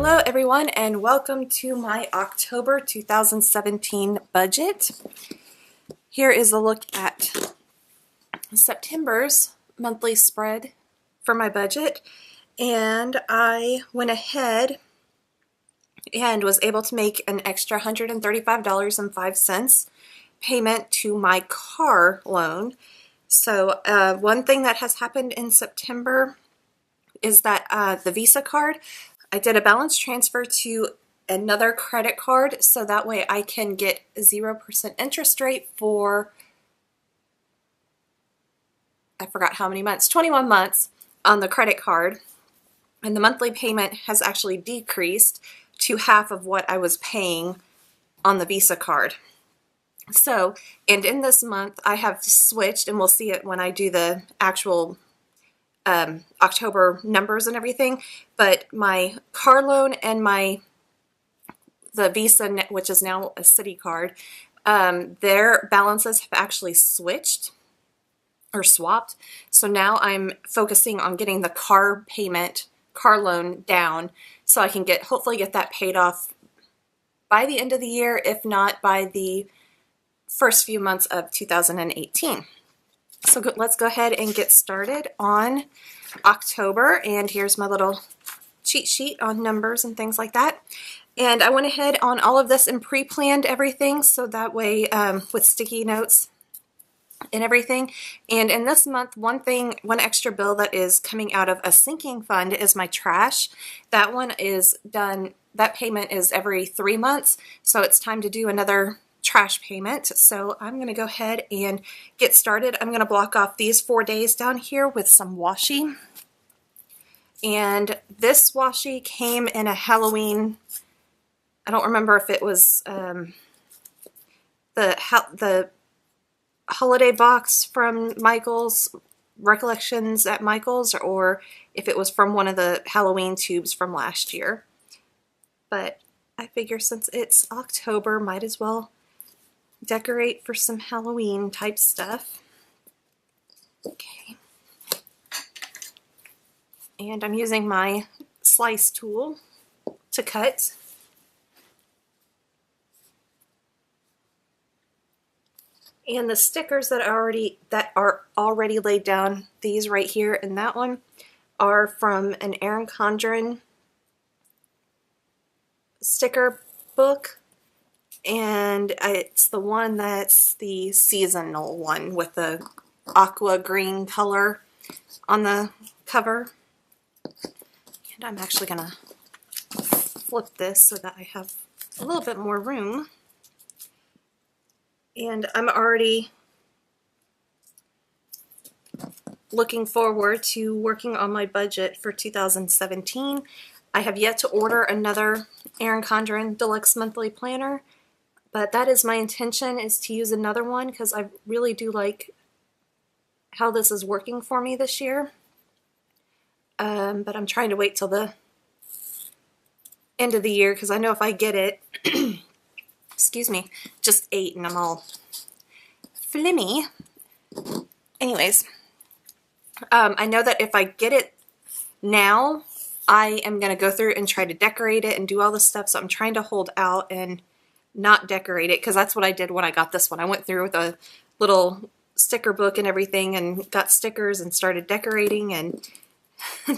Hello everyone and welcome to my October 2017 budget. Here is a look at September's monthly spread for my budget, and I went ahead and was able to make an extra $135.05 payment to my car loan. So one thing that has happened in September is that the Visa card, I did a balance transfer to another credit card so that way I can get 0% interest rate for, I forgot how many months, 21 months on the credit card, and the monthly payment has actually decreased to half of what I was paying on the Visa card. So, and in this month I have switched, and we'll see it when I do the actual October numbers and everything, but my car loan and the Visa, which is now a city card, their balances have actually switched or swapped. So now I'm focusing on getting the car loan down so I can hopefully get that paid off by the end of the year, if not by the first few months of 2018. So let's go ahead and get started on October, and here's my little cheat sheet on numbers and things like that. And I went ahead on all of this and pre-planned everything so that way with sticky notes and everything. And in this month, one extra bill that is coming out of a sinking fund is my trash. That one is done, that payment is every 3 months, so it's time to do another trash payment. So I'm going to go ahead and get started. I'm going to block off these 4 days down here with some washi. And this washi came in a Halloween, I don't remember if it was the holiday box from Michael's, Recollections at Michael's, or if it was from one of the Halloween tubes from last year. But I figure since it's October, might as well decorate for some Halloween type stuff. Okay. And I'm using my slice tool to cut. And the stickers that are already laid down, these right here and that one, are from an Erin Condren sticker book. And it's the one that's the seasonal one with the aqua green color on the cover. And I'm actually going to flip this so that I have a little bit more room. And I'm already looking forward to working on my budget for 2017. I have yet to order another Erin Condren Deluxe Monthly Planner, but that is my intention, is to use another one because I really do like how this is working for me this year. But I'm trying to wait till the end of the year because I know if I get it, excuse me, just 8 and I'm all flimmy. Anyways, I know that if I get it now, I am going to go through and try to decorate it and do all this stuff, so I'm trying to hold out and not decorate it, because that's what I did when I got this one. I went through with a little sticker book and everything and got stickers and started decorating, and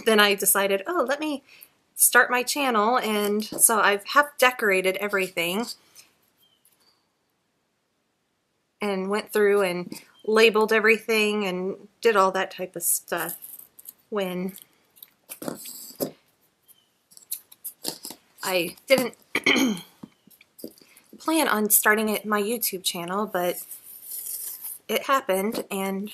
then I decided, oh, let me start my channel, and so I've half decorated everything and went through and labeled everything and did all that type of stuff when I didn't plan on starting my YouTube channel, but it happened, and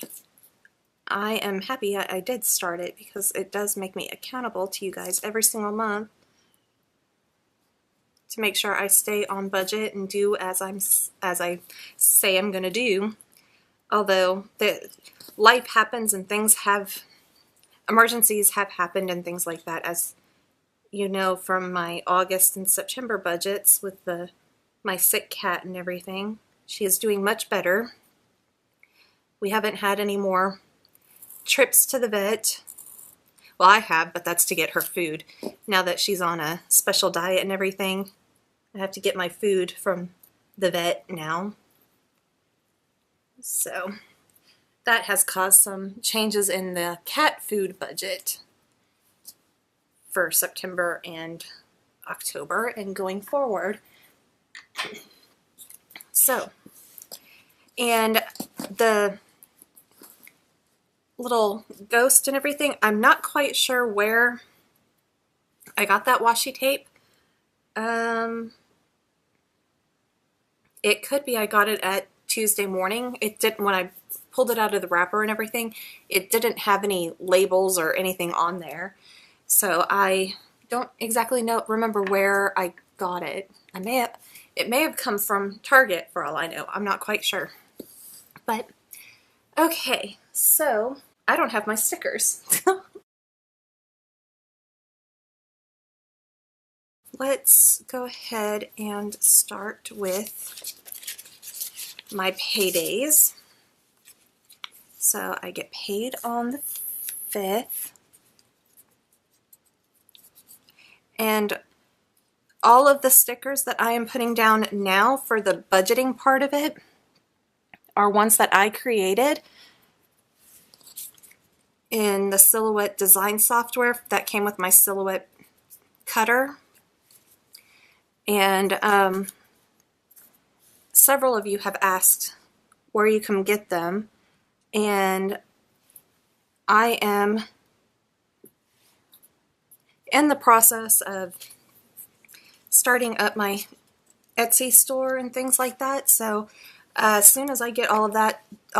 I am happy I did start it because it does make me accountable to you guys every single month to make sure I stay on budget and do as I say I'm going to do. Although life happens and emergencies have happened and things like that, as you know from my August and September budgets with my sick cat and everything. She is doing much better. We haven't had any more trips to the vet. Well, I have, but that's to get her food. Now that she's on a special diet and everything, I have to get my food from the vet now. So that has caused some changes in the cat food budget for September and October and going forward. So, and the little ghost and everything, I'm not quite sure where I got that washi tape. It could be I got it at Tuesday morning. It didn't, when I pulled it out of the wrapper and everything, it didn't have any labels or anything on there. So I don't exactly remember where I got it. It may have come from Target for all I know. I'm not quite sure. But okay, so I don't have my stickers. Let's go ahead and start with my paydays. So I get paid on the 5th. And all of the stickers that I am putting down now for the budgeting part of it are ones that I created in the Silhouette design software that came with my Silhouette cutter. And several of you have asked where you can get them, and I am in the process of starting up my Etsy store and things like that. So as soon as I get all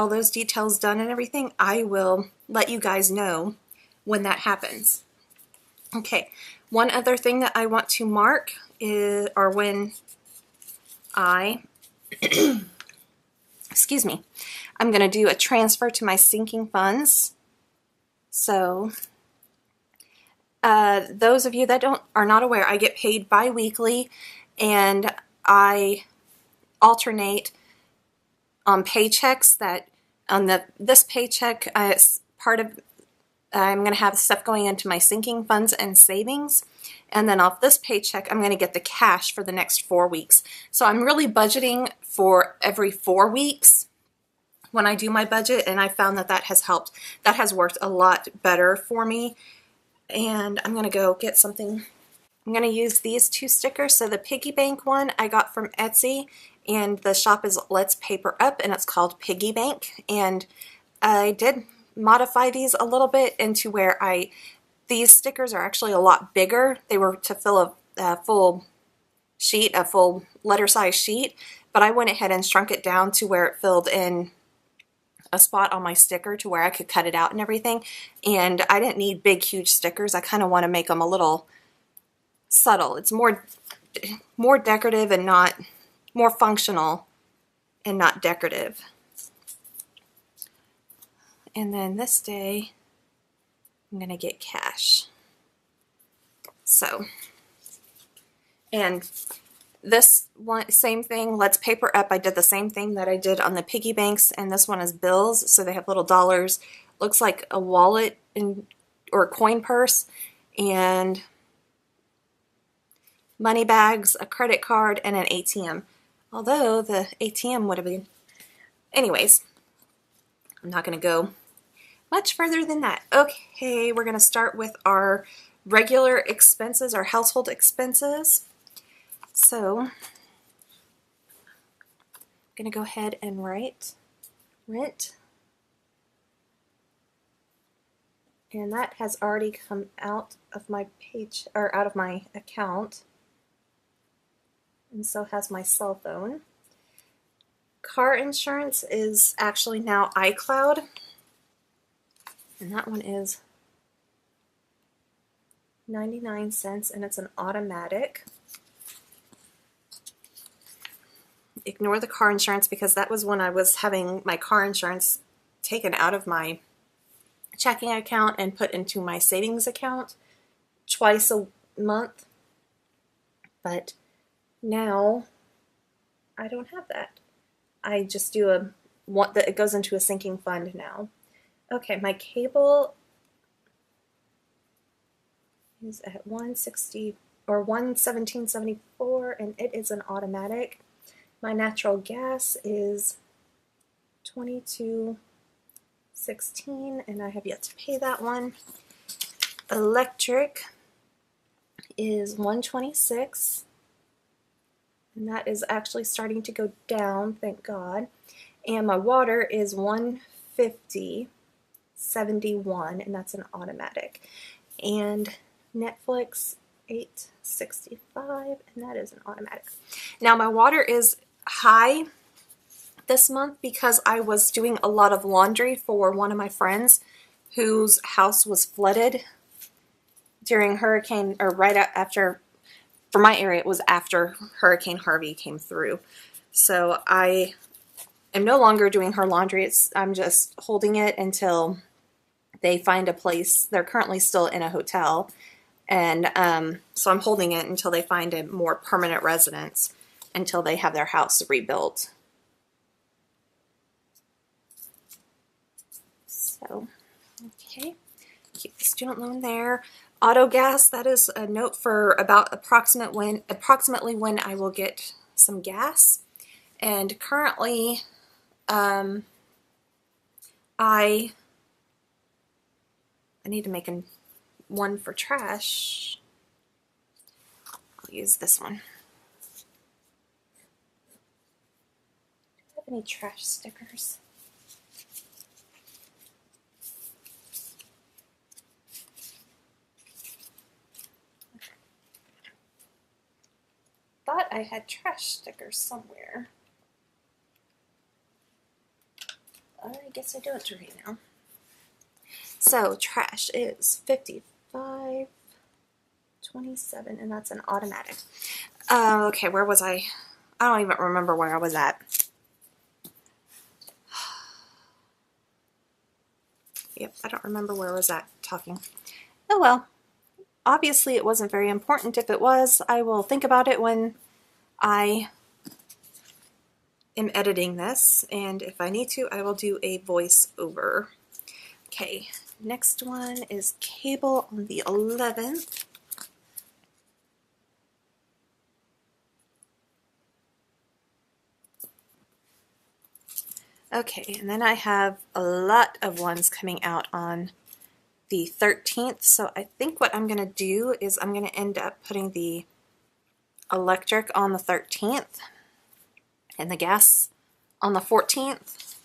those details done and everything, I will let you guys know when that happens. Okay, one other thing that I want to mark is, or when I, excuse me, I'm going to do a transfer to my sinking funds. So those of you that are not aware, I get paid bi-weekly, and I alternate on paychecks. That on this paycheck, it's part of I'm going to have stuff going into my sinking funds and savings, and then off this paycheck I'm going to get the cash for the next 4 weeks. So I'm really budgeting for every 4 weeks when I do my budget, and I found that has helped. That has worked a lot better for me. And I'm going to go get something. I'm going to use these 2 stickers. So the piggy bank one I got from Etsy, and the shop is Let's Paper Up, and it's called Piggy Bank. And I did modify these a little bit into where these stickers are actually a lot bigger. They were to fill a full sheet, a full letter size sheet, but I went ahead and shrunk it down to where it filled in a spot on my sticker to where I could cut it out and everything. And I didn't need big, huge stickers. I kind of want to make them a little subtle. It's more decorative and not more functional and not decorative. And then this day I'm going to get cash. So, and this one, same thing, Let's Paper Up. I did the same thing that I did on the piggy banks, and this one is bills, so they have little dollars. Looks like a wallet or a coin purse, and money bags, a credit card, and an ATM. Although the ATM would have been... Anyways, I'm not going to go much further than that. Okay, we're going to start with our regular expenses, our household expenses. So I'm going to go ahead and write rent. And that has already come out of my page, or out of my account. And so has my cell phone. Car insurance is actually now iCloud. And that one is 99 cents, and it's an automatic. Ignore the car insurance because that was when I was having my car insurance taken out of my checking account and put into my savings account twice a month. But now I don't have that. I just do it goes into a sinking fund now. Okay, my cable is at 160 or 117.74, and it is an automatic. My natural gas is 22.16, and I have yet to pay that one. Electric is 126, and that is actually starting to go down, thank God. And my water is 150.71, and that's an automatic. And Netflix 865, and that is an automatic. Now my water is high this month because I was doing a lot of laundry for one of my friends whose house was flooded during hurricane, or right after, for my area it was after Hurricane Harvey came through. So I am no longer doing her laundry. I'm just holding it until they find a place. They're currently still in a hotel, and so I'm holding it until they find a more permanent residence, until they have their house rebuilt. So, okay, keep the student loan there. Auto gas, that is a note for about approximately when I will get some gas. And currently, I need to make one for trash. I'll use this one. Do I have any trash stickers? Thought I had trash stickers somewhere. I guess I don't right now. So trash is 55.27, and that's an automatic. Okay, where was I? I don't even remember where I was at. Yep, I don't remember where I was at talking. Oh well. Obviously it wasn't very important. If it was, I will think about it when I am editing this, and if I need to, I will do a voiceover. Okay, next one is cable on the 11th. Okay, and then I have a lot of ones coming out on the 13th, so I think what I'm going to do is I'm going to end up putting the electric on the 13th and the gas on the 14th.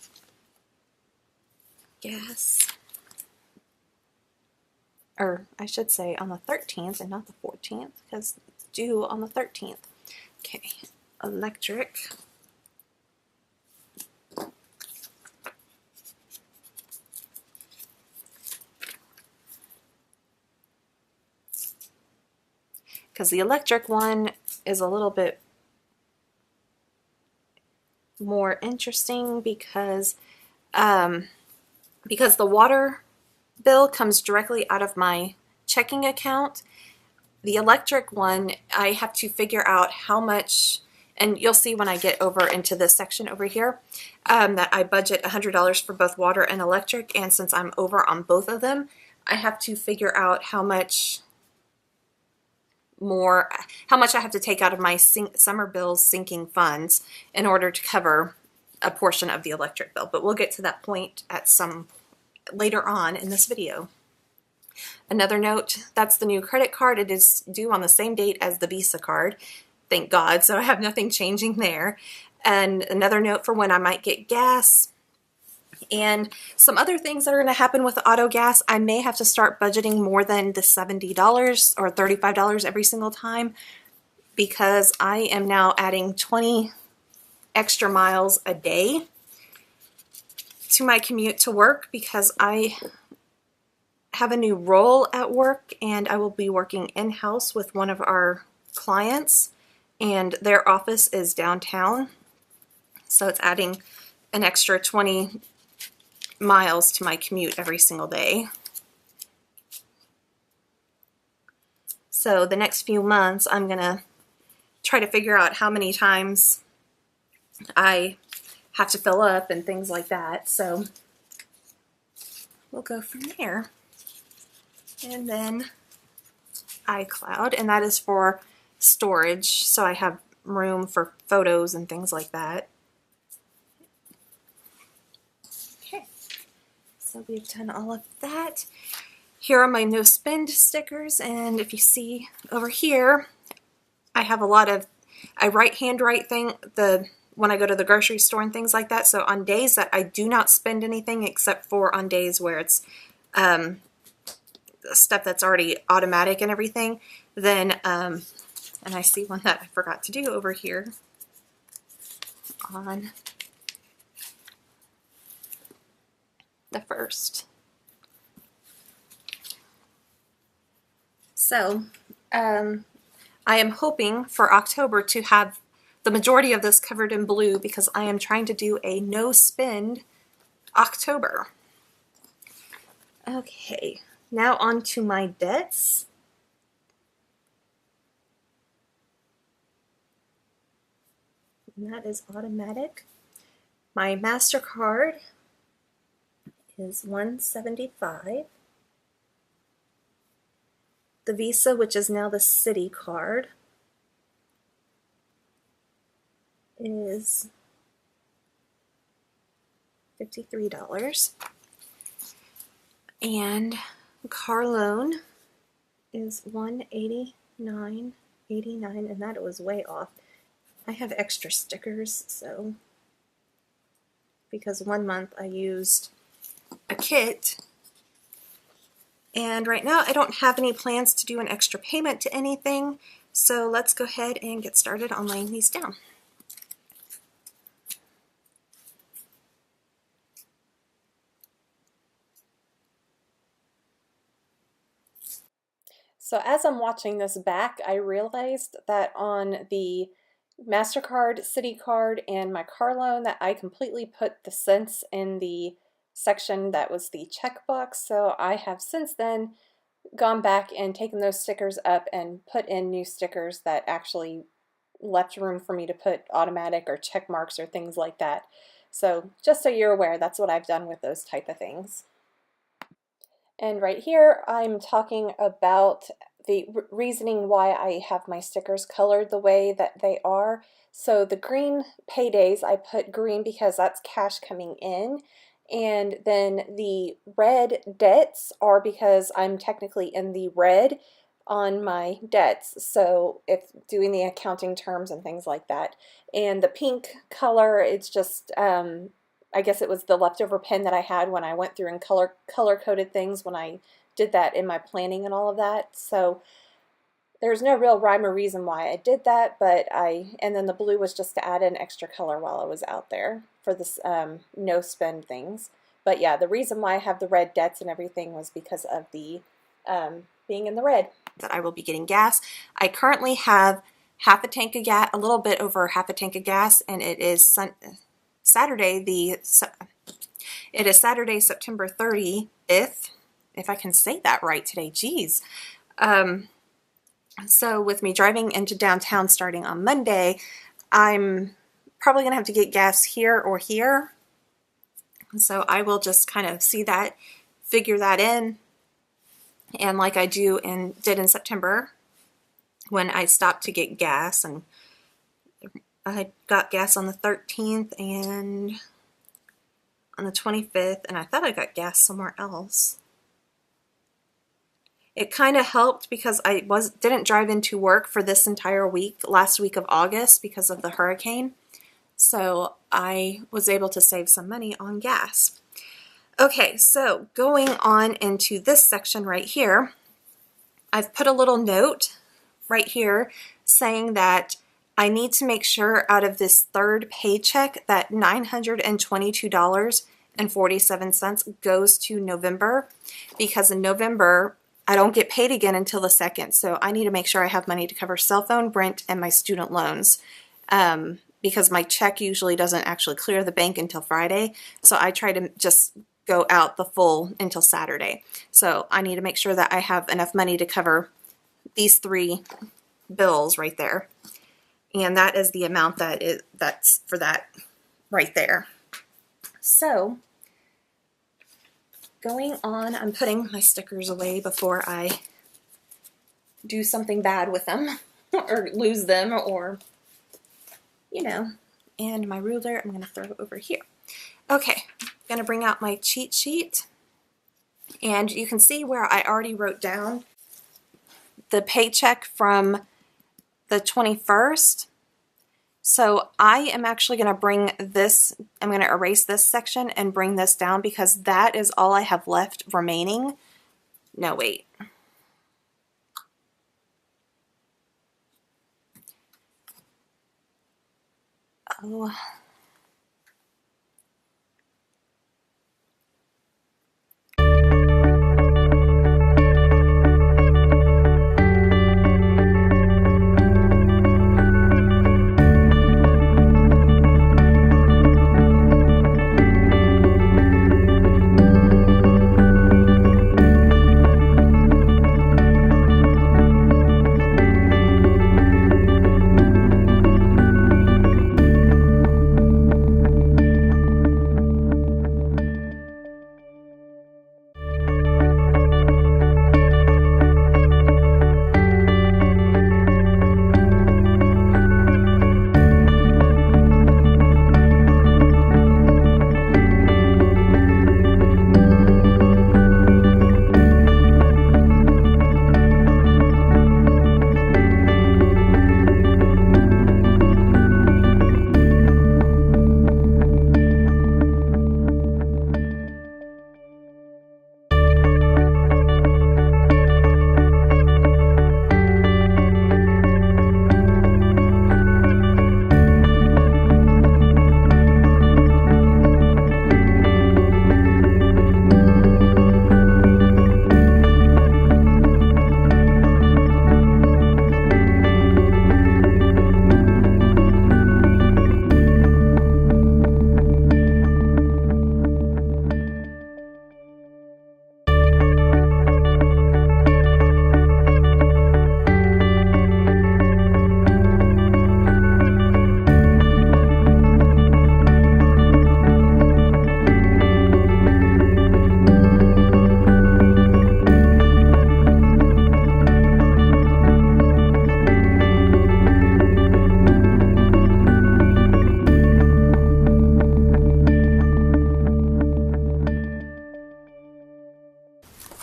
Gas, or I should say on the 13th and not the 14th, because it's due on the 13th. Okay, electric. Because the electric one is a little bit more interesting because the water bill comes directly out of my checking account. The electric one, I have to figure out how much, and you'll see when I get over into this section over here, that I budget $100 for both water and electric, and since I'm over on both of them, I have to figure out how much I have to take out of my summer bills sinking funds in order to cover a portion of the electric bill. But we'll get to that point at some later on in this video. Another note, that's the new credit card. It is due on the same date as the Visa card. Thank God, so I have nothing changing there. And another note for when I might get gas. And some other things that are going to happen with auto gas, I may have to start budgeting more than the $70 or $35 every single time, because I am now adding 20 extra miles a day to my commute to work, because I have a new role at work and I will be working in-house with one of our clients, and their office is downtown, so it's adding an extra 20 miles to my commute every single day. So the next few months I'm gonna try to figure out how many times I have to fill up and things like that, so we'll go from there. And then iCloud, and that is for storage, so I have room for photos and things like that. Okay, so we've done all of that. Here are my no spend stickers, and if you see over here, I have a lot of, I handwrite when I go to the grocery store and things like that. So on days that I do not spend anything, except for on days where it's stuff that's already automatic and everything, then, and I see one that I forgot to do over here on the 1st. So, I am hoping for October to have the majority of this covered in blue because I am trying to do a no spend October. Okay, now on to my debts. And that is automatic. My MasterCard is $175. The Visa, which is now the City card, is $53. And car loan is $189.89, and that was way off. I have extra stickers, so because one month I used a kit, and right now I don't have any plans to do an extra payment to anything, so let's go ahead and get started on laying these down. So as I'm watching this back, I realized that on the MasterCard, City card, and my car loan that I completely put the cents in the section that was the checkbox. So I have since then gone back and taken those stickers up and put in new stickers that actually left room for me to put automatic or check marks or things like that. So just so you're aware, that's what I've done with those type of things. And right here, I'm talking about the reasoning why I have my stickers colored the way that they are. So the green paydays, I put green because that's cash coming in. And then the red debts are because I'm technically in the red on my debts. So if doing the accounting terms and things like that. And the pink color, it's just, I guess it was the leftover pen that I had when I went through and color-coded things when I did that in my planning and all of that. So there's no real rhyme or reason why I did that, but and then the blue was just to add an extra color while I was out there for this no spend things. But yeah, the reason why I have the red debts and everything was because of the being in the red. That I will be getting gas. I currently have half a tank of gas, a little bit over half a tank of gas, and it is Saturday, September 30th, if I can say that right today, geez. So with me driving into downtown starting on Monday, I'm probably going to have to get gas here or here. So I will just kind of see that, figure that in, and like I did in September when I stopped to get gas, and I got gas on the 13th and on the 25th, and I thought I got gas somewhere else. It kind of helped because I didn't drive into work for this entire week, last week of August, because of the hurricane. So I was able to save some money on gas. Okay, so going on into this section right here, I've put a little note right here saying that I need to make sure out of this third paycheck that $922.47 goes to November, because in November I don't get paid again until the 2nd, so I need to make sure I have money to cover cell phone, rent, and my student loans, because my check usually doesn't actually clear the bank until Friday, so I try to just go out the full until Saturday. So I need to make sure that I have enough money to cover these 3 bills right there, and that is the amount that's for that right there. So going on, I'm putting my stickers away before I do something bad with them or lose them, or, you know. And my ruler I'm going to throw over here. Okay, I'm going to bring out my cheat sheet, and you can see where I already wrote down the paycheck from the 21st. So I am actually going to bring this, I'm going to erase this section and bring this down, because that is all I have left remaining. No, wait. Oh.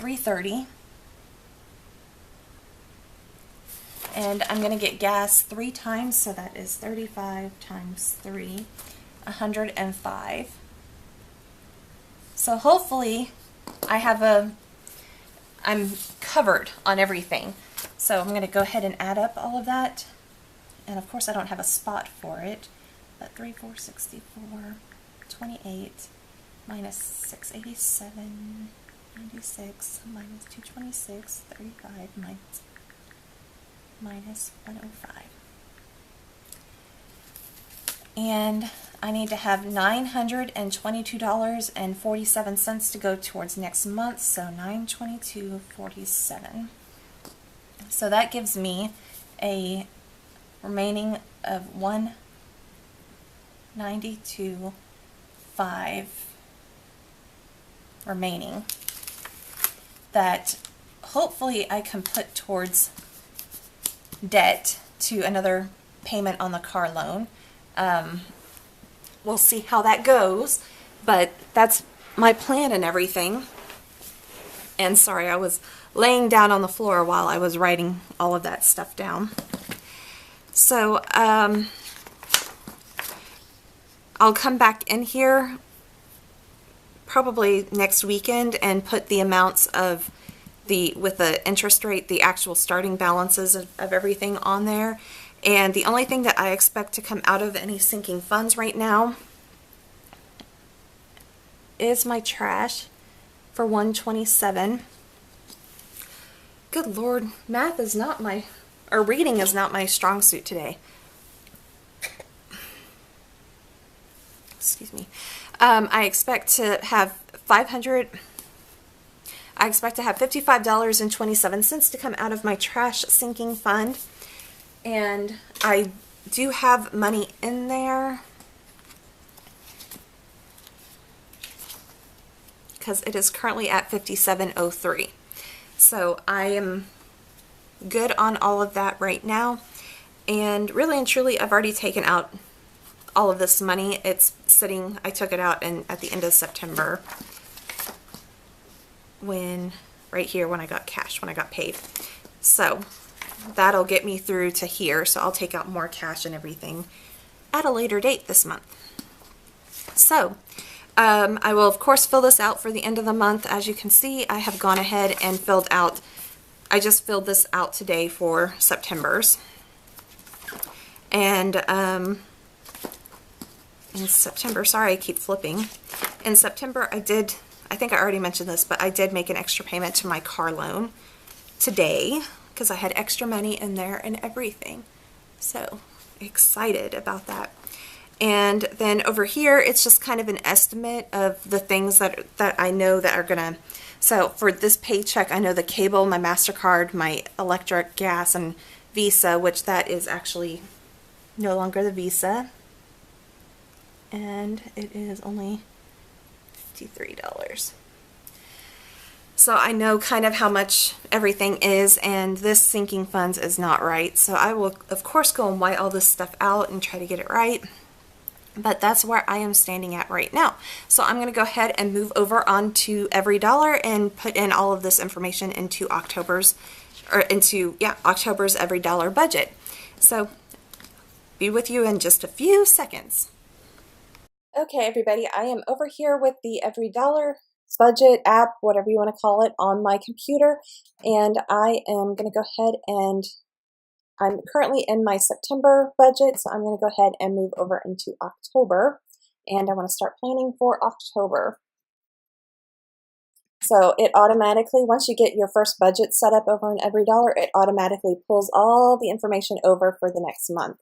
$3.30, and I'm going to get gas 3 times, so that is 35 times 3, 105. So hopefully I'm covered on everything. So I'm going to go ahead and add up all of that, and of course I don't have a spot for it, but 3, 4, 64, 28 minus 687, 96 minus 226, 35 minus 105. And I need to have $922.47 to go towards next month, so $922.47. So that gives me a remaining of $192.5 remaining, that hopefully I can put towards debt to another payment on the car loan. We'll see how that goes, but that's my plan and everything. And sorry, I was laying down on the floor while I was writing all of that stuff down. So I'll come back in here probably next weekend and put the amounts of with the interest rate, the actual starting balances of everything on there. And the only thing that I expect to come out of any sinking funds right now is my trash for $127. Good Lord, math is not my, or reading is not my strong suit today. Excuse me. I expect to have $55.27 to come out of my trash sinking fund. And I do have money in there because it is currently at $57.03. So I am good on all of that right now. And really and truly, I've already taken out all of this money. It's sitting, I took it out at the end of September when, right here, when I got cash, when I got paid. So that'll get me through to here. So I'll take out more cash and everything at a later date this month. So I will of course fill this out for the end of the month. As you can see, I have gone ahead and filled out, I just filled this out today for September's. And in September, sorry, I keep flipping. In September, I think I already mentioned this, but I did make an extra payment to my car loan today because I had extra money in there and everything. So excited about that. And then over here, it's just kind of an estimate of the things that I know that are gonna, so for this paycheck, I know the cable, my MasterCard, my electric, gas, and Visa, which that is actually no longer the Visa. And it is only $53. So I know kind of how much everything is, and this sinking funds is not right. So I will, of course, go and white all this stuff out and try to get it right. But that's where I am standing at right now. So I'm going to go ahead and move over onto Every Dollar and put in all of this information into October's Every Dollar budget. So be with you in just a few seconds. Okay, everybody, I am over here with the Every Dollar budget app, whatever you want to call it, on my computer, and I am going to go ahead and I'm currently in my September budget, so I'm going to go ahead and move over into October, and I want to start planning for October. So it automatically, once you get your first budget set up over in Every Dollar, it automatically pulls all the information over for the next month.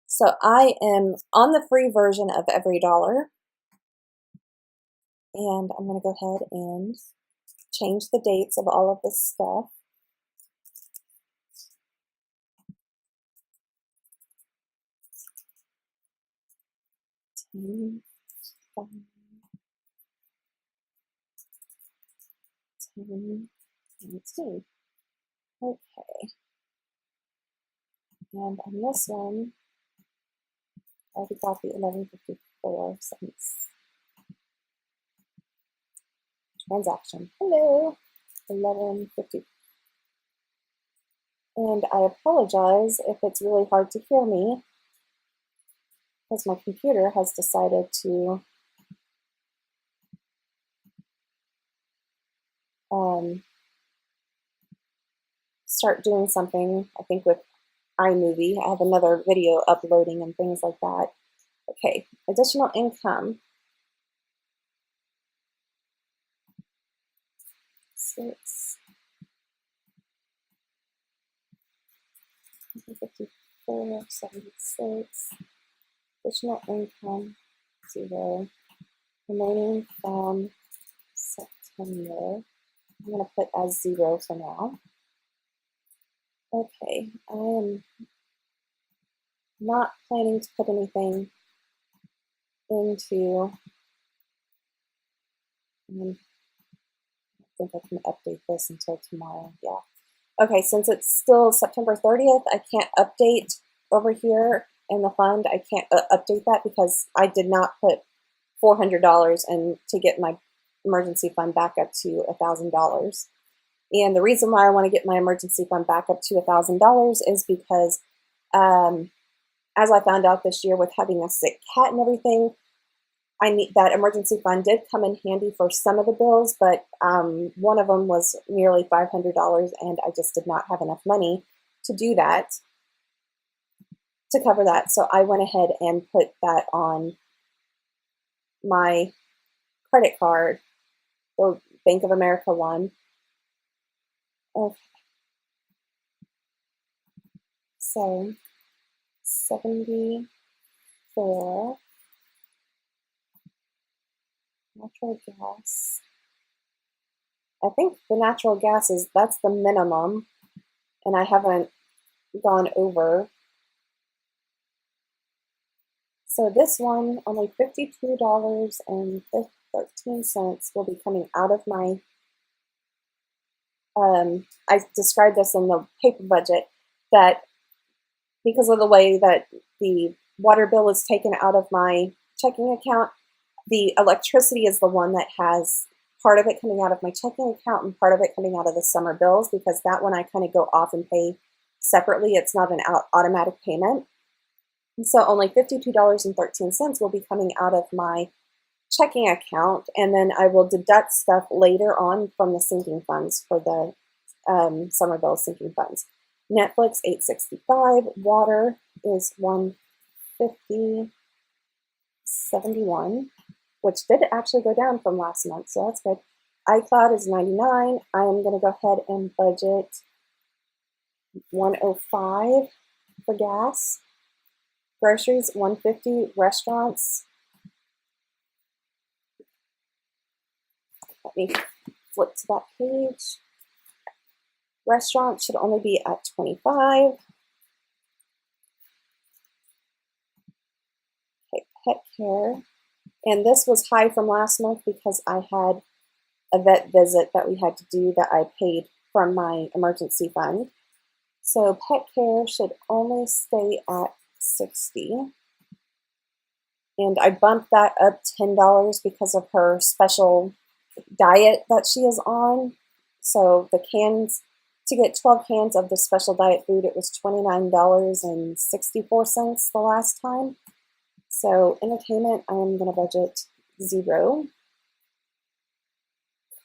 So I am on the free version of Every Dollar, and I'm going to go ahead and change the dates of all of this stuff. Okay. And on this one, I already got the 1154 cents. Transaction. Hello. 1150. And I apologize if it's really hard to hear me, because my computer has decided to start doing something, I think, with iMovie. I have another video uploading and things like that. Okay, additional income. 54.76. Additional income 0. Remaining from September. I'm going to put as 0 for now. Okay, I am not planning to put anything into, I think I can update this until tomorrow, yeah. Okay, since it's still September 30th, I can't update over here in the fund. I can't update that because I did not put $400 in to get my emergency fund back up to $1,000. And the reason why I want to get my emergency fund back up to $1,000 is because as I found out this year with having a sick cat and everything, I need that emergency fund did come in handy for some of the bills, but one of them was nearly $500, and I just did not have enough money to do that, to cover that. So I went ahead and put that on my credit card, the Bank of America one. Okay. So 74. Natural gas. I think the natural gas that's the minimum, and I haven't gone over. So this one, only $52.13 will be coming out of my I described this in the paper budget, that because of the way that the water bill is taken out of my checking account, the electricity is the one that has part of it coming out of my checking account and part of it coming out of the summer bills, because that one I kind of go off and pay separately. It's not an automatic payment. And so only $52.13 will be coming out of my checking account, and then I will deduct stuff later on from the sinking funds for the summer bill sinking funds. Netflix $8.65, water is $150.71, which did actually go down from last month, so that's good. iCloud is $99. I am going to go ahead and budget $105 for gas. Groceries $150. Restaurants, let me flip to that page. Restaurants should only be at $25. Okay, pet care. And this was high from last month because I had a vet visit that we had to do that I paid from my emergency fund. So pet care should only stay at $60. And I bumped that up $10 because of her special diet that she is on. So the cans, to get 12 cans of the special diet food, it was $29.64 the last time. So entertainment, I'm going to budget $0.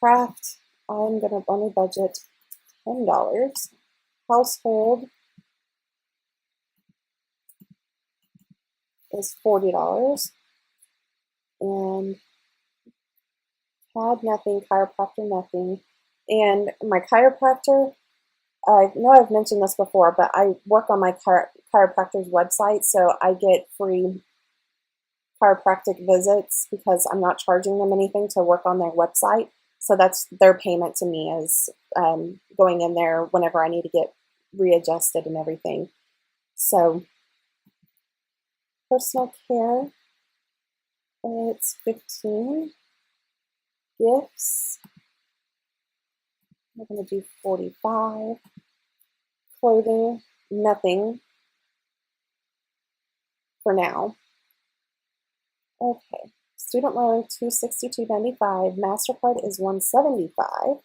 Craft, I'm going to only budget $10. Household is $40. And CAD, nothing. Chiropractor, nothing. And my chiropractor, I know I've mentioned this before, but I work on my chiropractor's website, so I get free chiropractic visits because I'm not charging them anything to work on their website. So that's their payment to me, is going in there whenever I need to get readjusted and everything. So personal care, it's $15. Gifts, I'm going to do $45. Clothing, nothing for now. Okay, student loan $262.95. MasterCard is $175.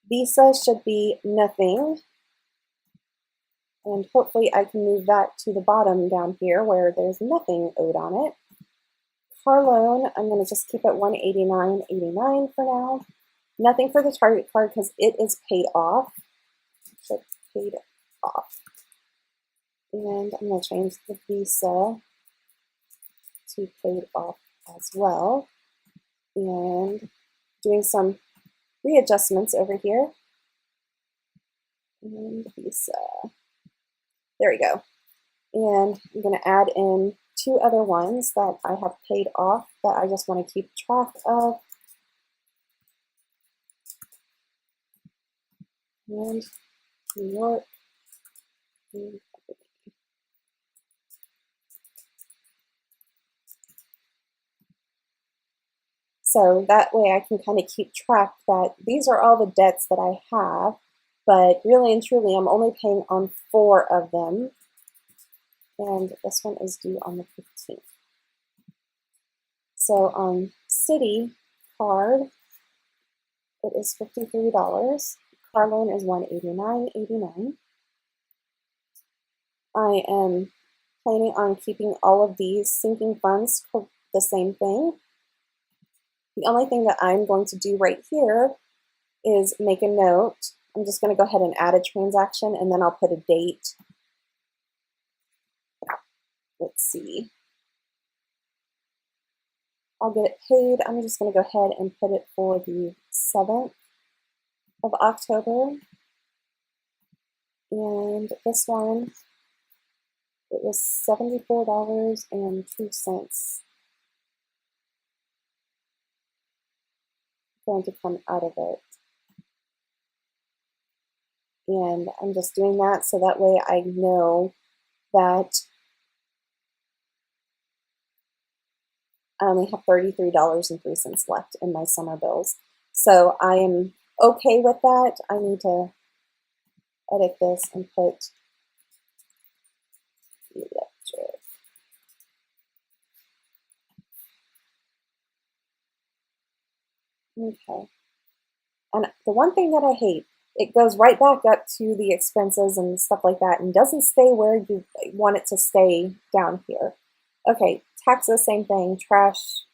Visa should be nothing. And hopefully I can move that to the bottom down here where there's nothing owed on it. Car loan, I'm going to just keep it $189.89 for now. Nothing for the Target card because it is paid off. So it's paid off. And I'm going to change the Visa to paid off as well. And doing some readjustments over here. And Visa. There we go. And I'm going to add in 2 other ones that I have paid off that I just want to keep track of. And New York. So that way I can kind of keep track that these are all the debts that I have, but really and truly I'm only paying on 4 of them. And this one is due on the 15th. So on Citi card, it is $53. Car loan is $189.89. I am planning on keeping all of these sinking funds the same thing. The only thing that I'm going to do right here is make a note. I'm just going to go ahead and add a transaction, and then I'll put a date. Let's see. I'll get it paid. I'm just going to go ahead and put it for the 7th of October. And this one, it was $74.02 going to come out of it. And I'm just doing that so that way I know that I only have $33.03 left in my summer bills. So I am okay with that. I need to edit this and put electric. Okay. And the one thing that I hate, it goes right back up to the expenses and stuff like that and doesn't stay where you want it to stay down here. Okay, taxes, same thing. Trash,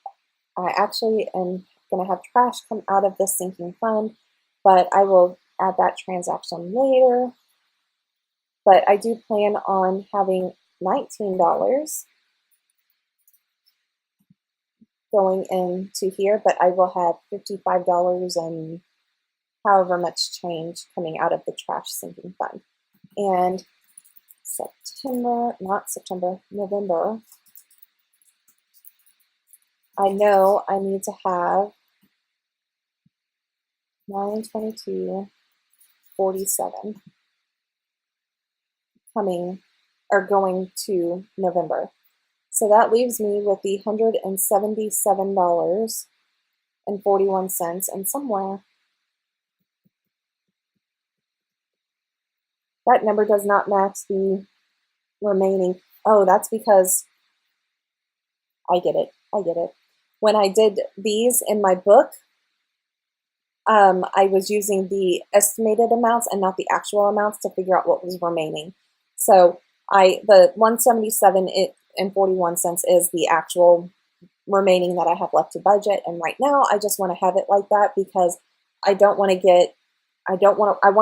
I actually am going to have trash come out of this sinking fund, but I will add that transaction later. But I do plan on having $19 going into here, but I will have $55 and however much change coming out of the trash sinking fund. And November, I know I need to have $922.47 coming or going to November. So that leaves me with the $177.41, and somewhere that number does not match the remaining. Oh, that's because I get it. When I did these in my book, I was using the estimated amounts and not the actual amounts to figure out what was remaining. So the 177.41 is the actual remaining that I have left to budget. And right now I just want to have it like that because I want to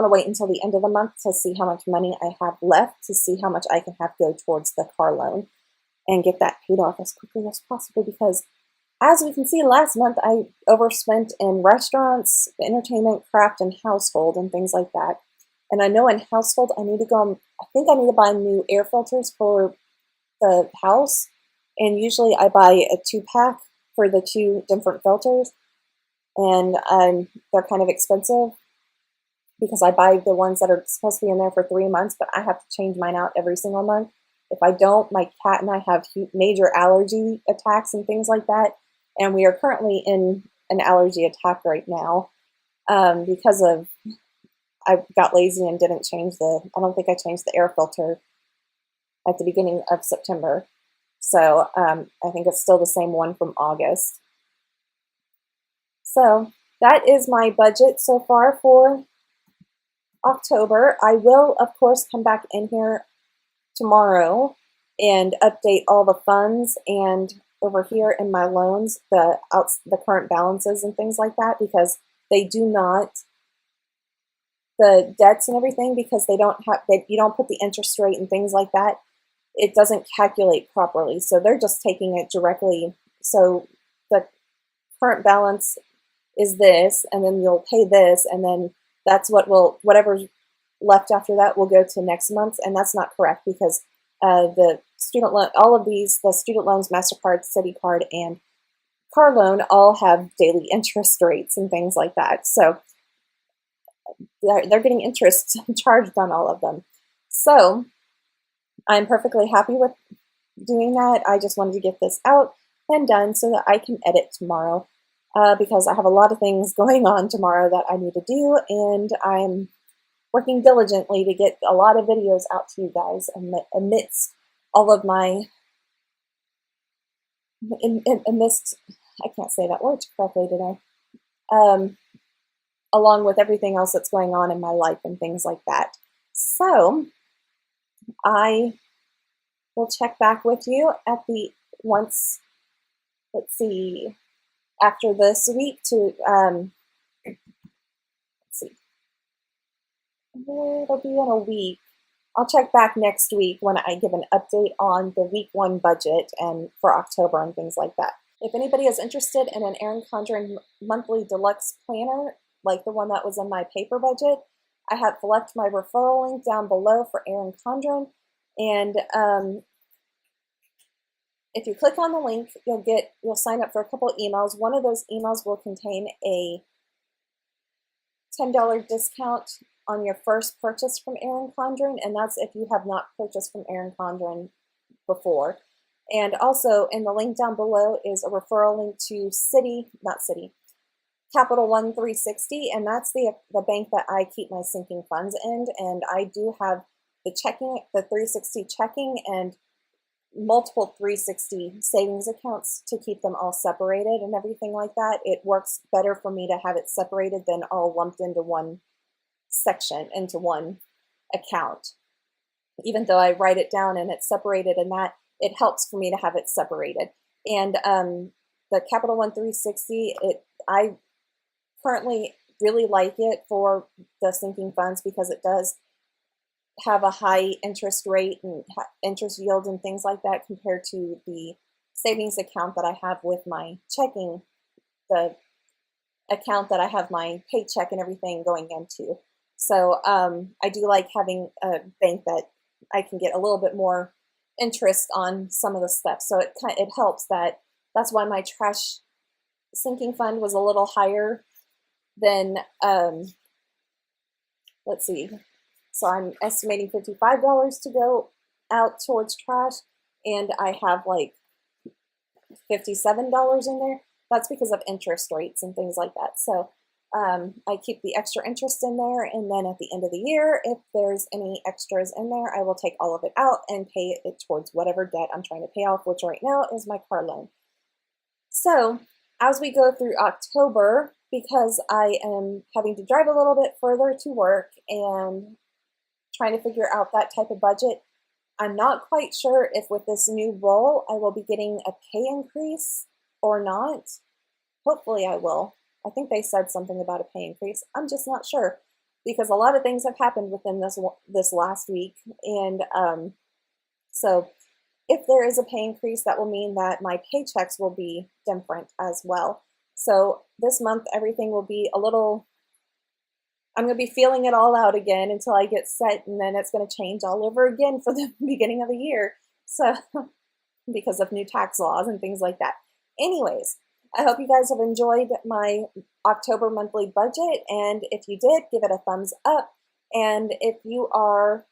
wait until the end of the month to see how much money I have left, to see how much I can have go towards the car loan and get that paid off as quickly as possible, because as we can see, last month I overspent in restaurants, entertainment, craft, and household, and things like that. And I know in household I need to go, I think I need to buy new air filters for the house. And usually I buy a 2-pack for the 2 different filters. And they're kind of expensive because I buy the ones that are supposed to be in there for 3 months, but I have to change mine out every single month. If I don't, my cat and I have major allergy attacks and things like that. And we are currently in an allergy attack right now because I got lazy and didn't change I don't think I changed the air filter at the beginning of September. So I think it's still the same one from August. So that is my budget so far for October. I will, of course, come back in here tomorrow and update all the funds and over here in my loans, the current balances and things like that, because they do not, the debts and everything, because you don't put the interest rate and things like that, it doesn't calculate properly. So they're just taking it directly. So the current balance is this, and then you'll pay this, and then that's whatever's left after that will go to next month. And that's not correct, because the student loan, the student loans, MasterCard, Citi Card, and car loan all have daily interest rates and things like that. So they're getting interest charged on all of them. So I'm perfectly happy with doing that. I just wanted to get this out and done so that I can edit tomorrow because I have a lot of things going on tomorrow that I need to do, and I'm working diligently to get a lot of videos out to you guys amidst all of my, amidst, I can't say that word correctly today, along with everything else that's going on in my life and things like that. So I will check back with you at let's see, after this week to, let's see, it'll be in a week. I'll check back next week when I give an update on the week 1 budget and for October and things like that. If anybody is interested in an Erin Condren monthly deluxe planner, like the one that was in my paper budget, I have left my referral link down below for Erin Condren. And if you click on the link, you'll sign up for a couple emails. One of those emails will contain a $10 discount on your first purchase from Erin Condren, and that's if you have not purchased from Erin Condren before. And also in the link down below is a referral link to Capital One 360, and that's the bank that I keep my sinking funds in. And I do have the 360 checking and multiple 360 savings accounts to keep them all separated and everything like that. It works better for me to have it separated than all lumped into one section, into one account. Even though I write it down and it's separated, and that it helps for me to have it separated. And the Capital One 360, I currently really like it for the sinking funds because it does have a high interest rate and interest yield and things like that compared to the savings account that I have with my checking, the account that I have my paycheck and everything going into. So I do like having a bank that I can get a little bit more interest on some of the stuff. So it helps that. That's why my trash sinking fund was a little higher than, let's see. So I'm estimating $55 to go out towards trash, and I have like $57 in there. That's because of interest rates and things like that. So I keep the extra interest in there, and then at the end of the year, if there's any extras in there, I will take all of it out and pay it towards whatever debt I'm trying to pay off, which right now is my car loan. So as we go through October, because I am having to drive a little bit further to work and trying to figure out that type of budget, I'm not quite sure if with this new role I will be getting a pay increase or not. Hopefully I will. I think they said something about a pay increase. I'm just not sure because a lot of things have happened within this last week. And so if there is a pay increase, that will mean that my paychecks will be different as well. So this month, everything will be a little, I'm going to be feeling it all out again until I get set, and then it's going to change all over again for the beginning of the year. So because of new tax laws and things like that. Anyways, I hope you guys have enjoyed my October monthly budget, and if you did, give it a thumbs up. And if you are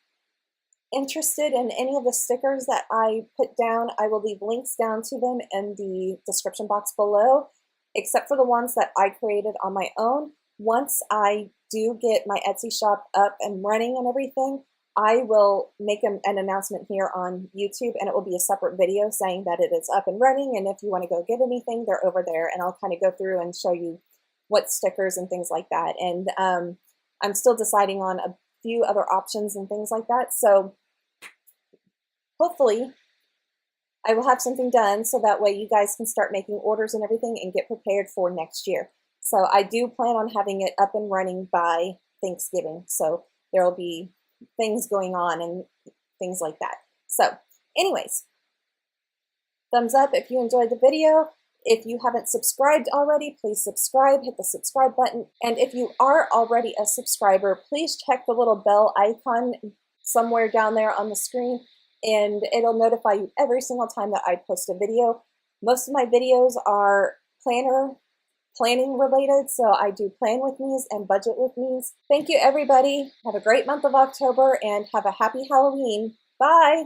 interested in any of the stickers that I put down, I will leave links down to them in the description box below, except for the ones that I created on my own. Once I do get my Etsy shop up and running and everything, I will make an announcement here on YouTube, and it will be a separate video saying that it is up and running, and if you want to go get anything, they're over there, and I'll kind of go through and show you what stickers and things like that. And I'm still deciding on a few other options and things like that, so hopefully I will have something done so that way you guys can start making orders and everything and get prepared for next year. So I do plan on having it up and running by Thanksgiving, so there will be things going on and things like that. So anyways, thumbs up if you enjoyed the video. If you haven't subscribed already, please subscribe, hit the subscribe button. And if you are already a subscriber, please check the little bell icon somewhere down there on the screen, and it'll notify you every single time that I post a video. Most of my videos are planning related, so I do plan with me's and budget with me's. Thank you, everybody. Have a great month of October and have a happy Halloween. Bye.